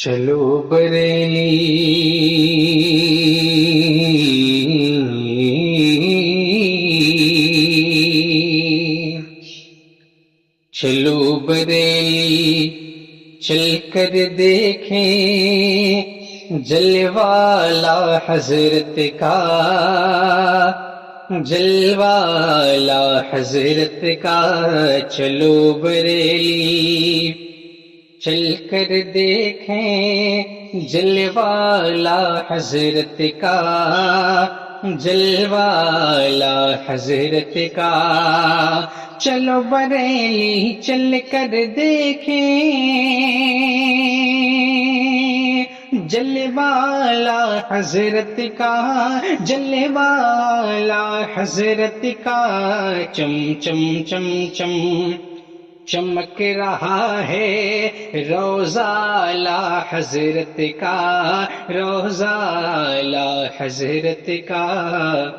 چلو بریلی چلو بریلی چل کر دیکھیں جلوالا حضرت کا، جلوالا حضرت کا۔ چلو بریلی چل کر دیکھیں جلوالا حضرت کا، جلوالا حضرت کا۔ چلو بریلی چل کر دیکھیں جلوالا حضرت کا، جلوالا حضرت کا۔ چم چم چم چم چمک رہا ہے روضہ اعلی حضرت کا، روضہ اعلی حضرت کا۔